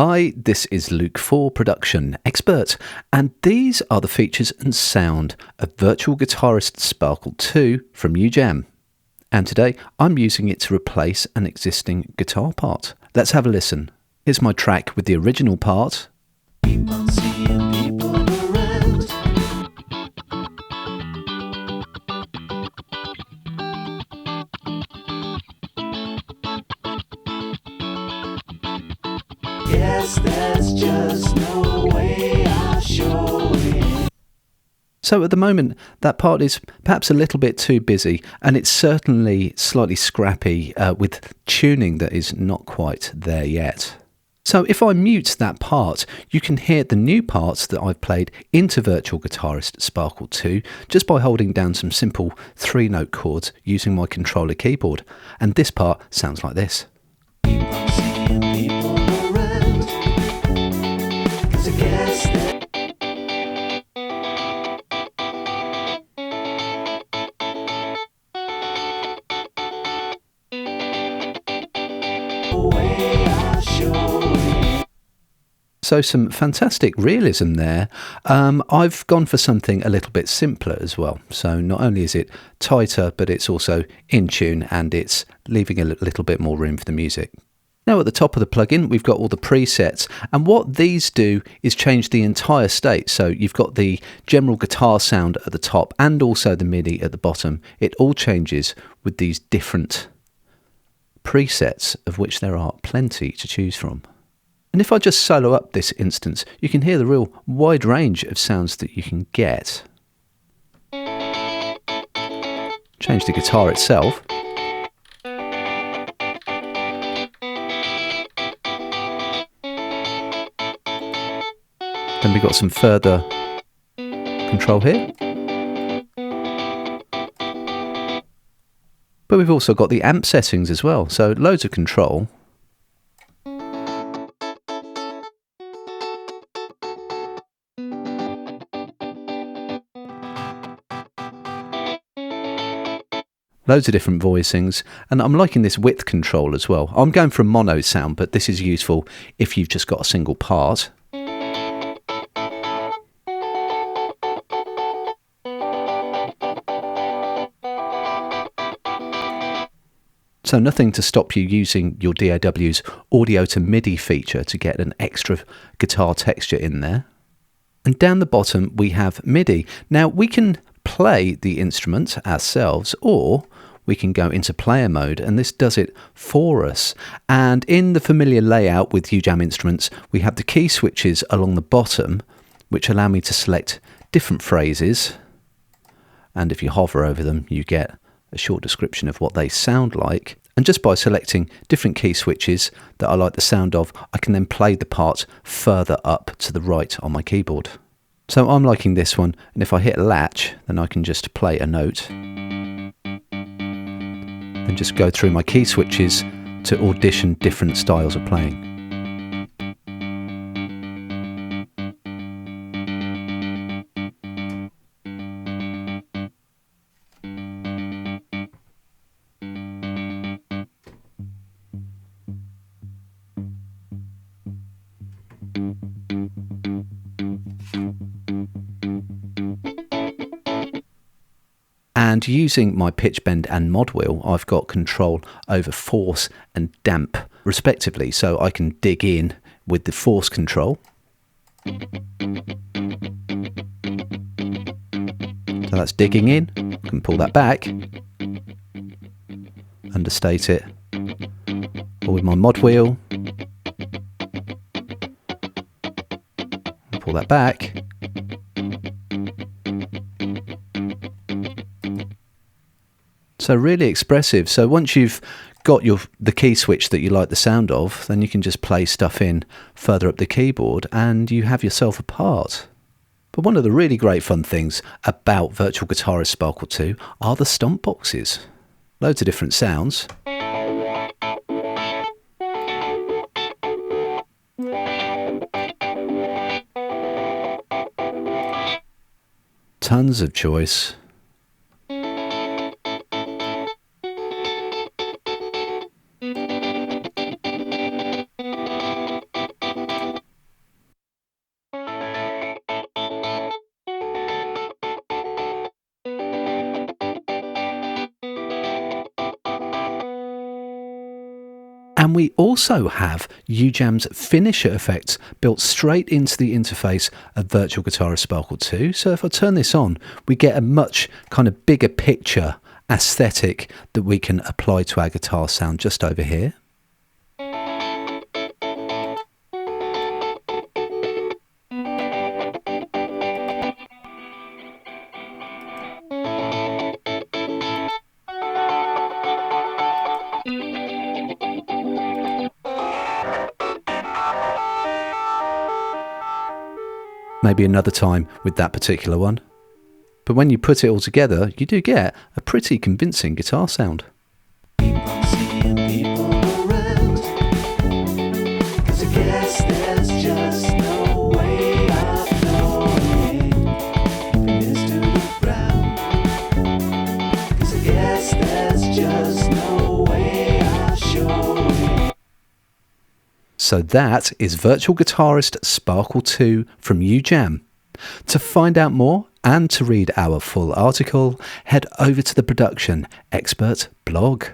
Hi, this is Luke for Production Expert, and these are the features and sound of Virtual Guitarist Sparkle 2 from UJAM. And today I'm using it to replace an existing guitar part. Let's have a listen. Here's my track with the original part. Keep on seeing people around. Yes, there's just no way of showing. So at the moment, that part is perhaps a little bit too busy, and it's certainly slightly scrappy with tuning that is not quite there yet. So if I mute that part, you can hear the new parts that I've played into Virtual Guitarist Sparkle 2 just by holding down some simple 3-note chords using my controller keyboard. And this part sounds like this. Keep on seeing people around. 'Cause I guess that no way of showing. So some fantastic realism there. I've gone for something a little bit simpler as well. So not only is it tighter, but it's also in tune and it's leaving a little bit more room for the music. Now at the top of the plugin, we've got all the presets, and what these do is change the entire state. So you've got the general guitar sound at the top and also the MIDI at the bottom. It all changes with these different presets, of which there are plenty to choose from. And if I just solo up this instance, you can hear the real wide range of sounds that you can get. Change the guitar itself. Then we've got some further control here. But we've also got the amp settings as well, so loads of control. Loads of different voicings, and I'm liking this width control as well. I'm going for a mono sound, but this is useful if you've just got a single part. So nothing to stop you using your DAW's audio to MIDI feature to get an extra guitar texture in there. And down the bottom we have MIDI. Now we can play the instrument ourselves, or we can go into player mode, and this does it for us. And in the familiar layout with UJAM instruments, we have the key switches along the bottom, which allow me to select different phrases. And if you hover over them, you get a short description of what they sound like. And just by selecting different key switches that I like the sound of, I can then play the part further up to the right on my keyboard. So I'm liking this one, and if I hit latch, then I can just play a note and just go through my key switches to audition different styles of playing. And using my pitch bend and mod wheel, I've got control over force and damp respectively, so I can dig in with the force control. So that's digging in. I can pull that back, understate it, or with my mod wheel, pull that back. So really expressive. So once you've got the key switch that you like the sound of, then you can just play stuff in further up the keyboard and you have yourself a part. But one of the really great fun things about Virtual Guitarist Sparkle 2 are the stomp boxes. Loads of different sounds. Tons of choice. And we also have UJAM's finisher effects built straight into the interface of Virtual Guitarist Sparkle 2. So if I turn this on, we get a much kind of bigger picture aesthetic that we can apply to our guitar sound just over here. Maybe another time with that particular one. But when you put it all together, you do get a pretty convincing guitar sound. Keep on seeing people around, 'cause I guess there's just no way of knowing from this to the ground. 'Cause I guess there's just no way of showing. So that is Virtual Guitarist Sparkle 2 from UJAM. To find out more and to read our full article, head over to the Production Expert blog.